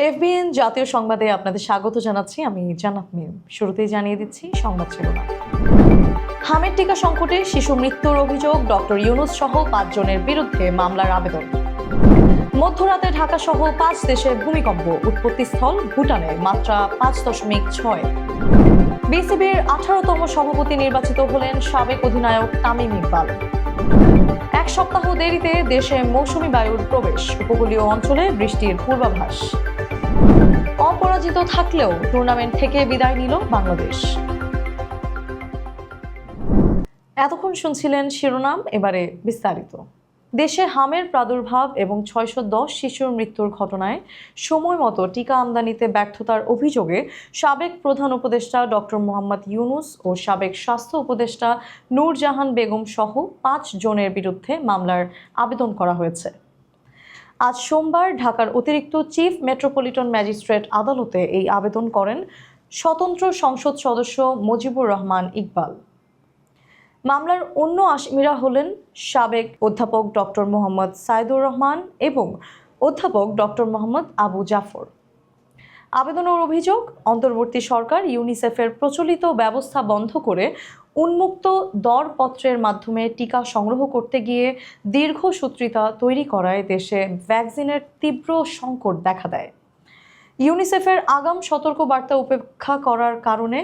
এফবিএন জাতীয় সংবাদে আপনাদের স্বাগত জানাচ্ছি। আমি জান্নাত মিম। শুরুতেই জানিয়ে দিচ্ছি সংবাদ শিরোনাম। হামের টিকা সংকটে শিশু মৃত্যুর অভিযোগ, ডক্টর ইউনুস সহ 5 জনের বিরুদ্ধে মামলার আবেদন। মধ্যরাতে ঢাকা সহ 5 দেশে ভূমিকম্প, উৎপত্তিস্থল ভুটানে, মাত্রা 5.6। বিসিবির 18তম সভাপতি নির্বাচিত হলেন সাবেক অধিনায়ক তামিম ইকবাল। এক সপ্তাহ দেরিতে দেশে মৌসুমী বায়ুর প্রবেশ, উপকূলীয় অঞ্চলে বৃষ্টির পূর্বাভাস। অপরাজিত থাকলেও টুর্নামেন্ট থেকে বিদায় নিল বাংলাদেশ। এতক্ষণ শুনছিলেন শিরোনাম, এবারে বিস্তারিত। দেশে হামের প্রাদুর্ভাব এবং 610 শিশুর মৃত্যুর ঘটনায় সময় মতো টিকা আমদানিতে ব্যর্থতার অভিযোগে সাবেক প্রধান উপদেষ্টা ডক্টর মোহাম্মদ ইউনুস ও সাবেক স্বাস্থ্য উপদেষ্টা নূরজাহান বেগম সহ 5 জনের বিরুদ্ধে মামলার আবেদন করা হয়েছে। আজ সোমবার ঢাকার অতিরিক্ত চিফ মেট্রোপলিটন ম্যাজিস্ট্রেট আদালতে এই আবেদন করেন স্বতন্ত্র সংসদ সদস্য মুজিবুর রহমান ইকবাল। মামলার অন্য আসামিরা হলেন সাবেক অধ্যাপক ডক্টর মোহাম্মদ সাইদুর রহমান এবং অধ্যাপক ডক্টর মোহাম্মদ আবু জাফর। আবেদনের অভিযোগ, অন্তর্বর্তী সরকার ইউনিসেফের প্রচলিত ব্যবস্থা বন্ধ করে উন্মুক্ত দরপত্রের মাধ্যমে টিকা সংগ্রহ করতে গিয়ে দীর্ঘসূত্রিতা তৈরি করায় দেশে ভ্যাকসিনের তীব্র সংকট দেখা দেয়। ইউনিসেফের আগাম সতর্কবার্তা উপেক্ষা করার কারণে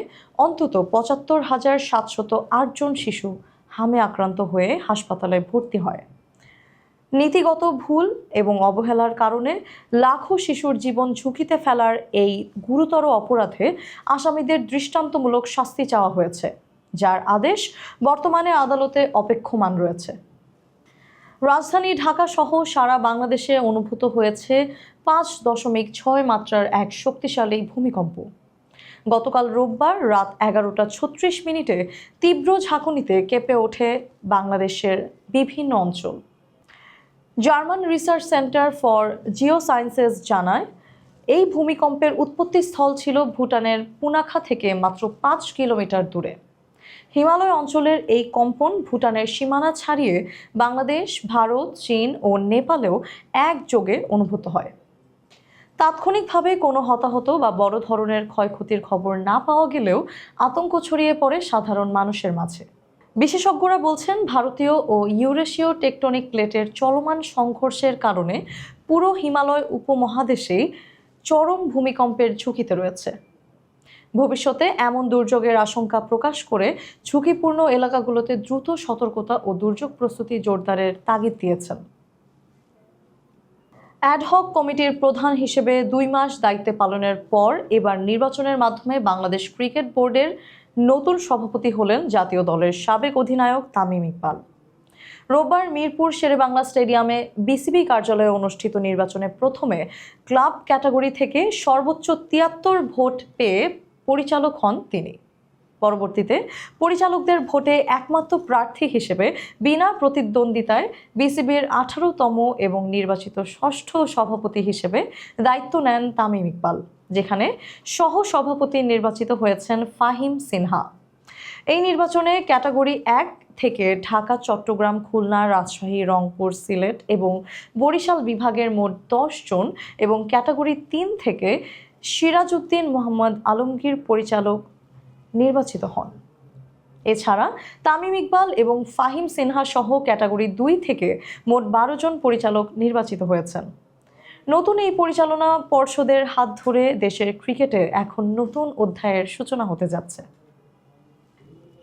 অন্তত ৭৫,৭০৮ জন শিশু হামে আক্রান্ত হয়ে হাসপাতালে ভর্তি হয়। নীতিগত ভুল এবং অবহেলার কারণে লাখো শিশুর জীবন ঝুঁকিতে ফেলার এই গুরুতর অপরাধে আসামিদের দৃষ্টান্তমূলক শাস্তি চাওয়া হয়েছে, যার আদেশ বর্তমানে আদালতে অপেক্ষমান রয়েছে। রাজধানী ঢাকা সহ সারা বাংলাদেশে অনুভূত হয়েছে 5.6 মাত্রার এক শক্তিশালী ভূমিকম্প। গতকাল রোববার রাত 11টা 36 তীব্র ঝাঁকুনিতে কেঁপে ওঠে বাংলাদেশের বিভিন্ন অঞ্চল। German research centre for Jio sciences জানায়, এই ভূমিকম্পের উৎপত্তিস্থল ছিল ভুটানের পুনাখা থেকে মাত্র 5 কিলোমিটার দূরে। হিমালয় অঞ্চলের এই কম্পন ভুটানের সীমানা ছাড়িয়ে বাংলাদেশ, ভারত, চীন ও নেপালেও একযোগে অনুভূত হয়। তাৎক্ষণিকভাবে কোনো হতাহত বা বড় ধরনের ক্ষয়ক্ষতির খবর না পাওয়া গেলেও আতঙ্ক ছড়িয়ে পড়ে সাধারণ মানুষের মাঝে। বিশেষজ্ঞরা বলছেন, ভারতীয় ও ইউরেশীয় টেকটনিক প্লেটের চলমান সংঘর্ষের কারণে পুরো হিমালয় উপমহাদেশেই চরম ভূমিকম্পের ঝুঁকিতে রয়েছে। ভবিষ্যতে এমন দুর্যোগের আশঙ্কা প্রকাশ করে ঝুঁকিপূর্ণ এলাকাগুলোতে দ্রুত সতর্কতা ও দুর্যোগ প্রস্তুতি জোরদারের তাগিদ দিয়েছেন। অ্যাডহক কমিটির প্রধান হিসেবে 2 মাস দায়িত্ব পালনের পর এবার নির্বাচনের মাধ্যমে বাংলাদেশ ক্রিকেট বোর্ডের নতুন সভাপতি হলেন জাতীয় দলের সাবেক অধিনায়ক তামিম ইকবাল। রোববার মিরপুর শেরেবাংলা স্টেডিয়ামে বিসিবি কার্যালয়ে অনুষ্ঠিত নির্বাচনে প্রথমে ক্লাব ক্যাটাগরি থেকে সর্বোচ্চ 73 ভোট পেয়ে পরিচালক হন তিনি। পরবর্তীতে পরিচালকদের ভোটে একমাত্র প্রার্থী হিসেবে বিনা প্রতিদ্বন্দ্বিতায় বিসিবির 18তম এবং নির্বাচিত 6ষ্ঠ সভাপতি হিসেবে দায়িত্ব নেন তামিম ইকবাল, যেখানে সহ সভাপতি নির্বাচিত হয়েছেন ফাহিম সিনহা। এই নির্বাচনে ক্যাটাগরি 1 থেকে ঢাকা, চট্টগ্রাম, খুলনা, রাজশাহী, রংপুর, সিলেট এবং বরিশাল বিভাগের মোট 10 জন এবং ক্যাটাগরি 3 থেকে সিরাজউদ্দিন মোহাম্মদ আলমগীর পরিচালক নির্বাচিত হন। এছাড়া তামিম ইকবাল এবং ফাহিম সিনহা সহ ক্যাটাগরি 2 থেকে মোট 12 জন পরিচালক নির্বাচিত হয়েছেন। নতুন এই পরিচালনা পর্ষদের হাত ধরে দেশের ক্রিকেটে এখন নতুন অধ্যায়ের সূচনা হতে যাচ্ছে।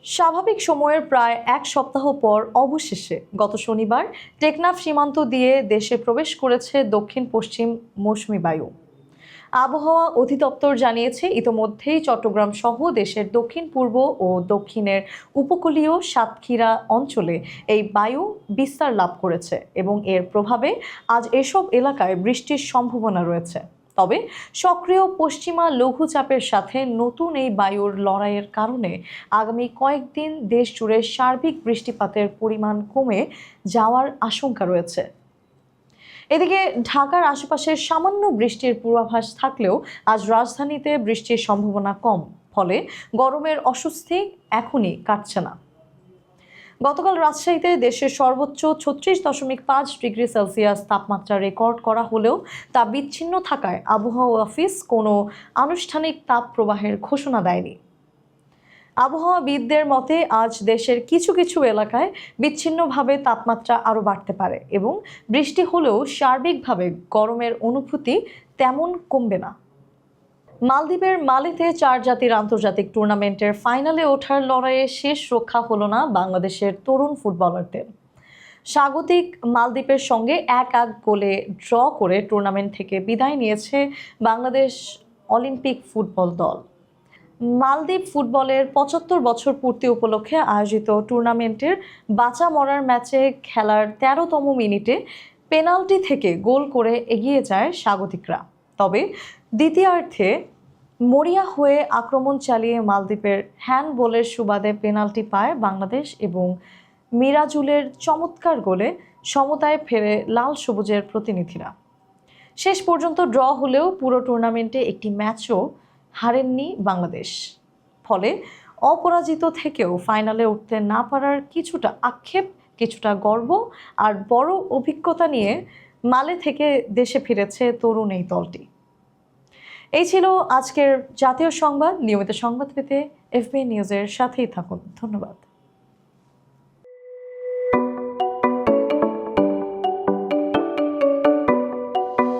স্বাভাবিক সময়ের প্রায় 1 সপ্তাহ পর অবশেষে গত শনিবার টেকনাফ সীমান্ত দিয়ে দেশে প্রবেশ করেছে দক্ষিণ পশ্চিম মৌসুমী বায়ু। আবহাওয়া অধিদপ্তর জানিয়েছে, ইতোমধ্যেই চট্টগ্রাম সহ দেশের দক্ষিণ পূর্ব ও দক্ষিণের উপকূলীয় সাতক্ষীরা অঞ্চলে এই বায়ু বিস্তার লাভ করেছে এবং এর প্রভাবে আজ এসব এলাকায় বৃষ্টির সম্ভাবনা রয়েছে। তবে সক্রিয় পশ্চিমা লঘুচাপের সাথে নতুন এই বায়ুর লড়াইয়ের কারণে আগামী কয়েকদিন দেশ জুড়ে সার্বিক বৃষ্টিপাতের পরিমাণ কমে যাওয়ার আশঙ্কা রয়েছে। এদিকে ঢাকার আশেপাশে সামান্য বৃষ্টির পূর্বাভাস থাকলেও আজ রাজধানীতে বৃষ্টির সম্ভাবনা কম, ফলে গরমের অস্বস্তি এখনই কাটছে না। গতকাল রাজশাহীতে দেশের সর্বোচ্চ 36.5 ডিগ্রি সেলসিয়াস তাপমাত্রা রেকর্ড করা হলেও তা বিচ্ছিন্ন থাকায় আবহাওয়া অফিস কোনো আনুষ্ঠানিক তাপ প্রবাহের ঘোষণা দেয়নি। আবহাওয়াবিদদের মতে আজ দেশের কিছু কিছু এলাকায় বিচ্ছিন্নভাবে তাপমাত্রা আরও বাড়তে পারে এবং বৃষ্টি হলেও সার্বিকভাবে গরমের অনুভূতি তেমন কমবে না। মালদ্বীপের মালেতে 4 জাতির আন্তর্জাতিক টুর্নামেন্টের ফাইনালে ওঠার লড়াইয়ে শেষ রক্ষা হলো না বাংলাদেশের তরুণ ফুটবলারদের। স্বাগতিক মালদ্বীপের সঙ্গে 1-1 গোলে ড্র করে টুর্নামেন্ট থেকে বিদায় নিয়েছে বাংলাদেশ অলিম্পিক ফুটবল দল। মালদ্বীপ ফুটবলের 75 বছর পূর্তি উপলক্ষে আয়োজিত টুর্নামেন্টের বাঁচা মরার ম্যাচে খেলার 13তম মিনিটে পেনাল্টি থেকে গোল করে এগিয়ে যায় স্বাগতিকরা। তবে দ্বিতীয়ার্ধে মরিয়া হয়ে আক্রমণ চালিয়ে মালদ্বীপের হ্যান্ডবলের সুবাদে পেনাল্টি পায় বাংলাদেশ এবং মিরাজুলের চমৎকার গোলে সমতায় ফেরে লাল সবুজের প্রতিনিধিরা। শেষ পর্যন্ত ড্র হলেও পুরো টুর্নামেন্টে একটি ম্যাচও হারেননি বাংলাদেশ। ফলে অপরাজিত থেকেও ফাইনালে উঠতে না পারার কিছুটা আক্ষেপ, কিছুটা গর্ব আর বড় অভিজ্ঞতা নিয়ে মালে থেকে দেশে ফিরেছে তরুণ এই দলটি। এই ছিল আজকের জাতীয় সংবাদ। নিয়মিত সংবাদ পেতে এফবিএন নিউজের সাথেই থাকুন। ধন্যবাদ।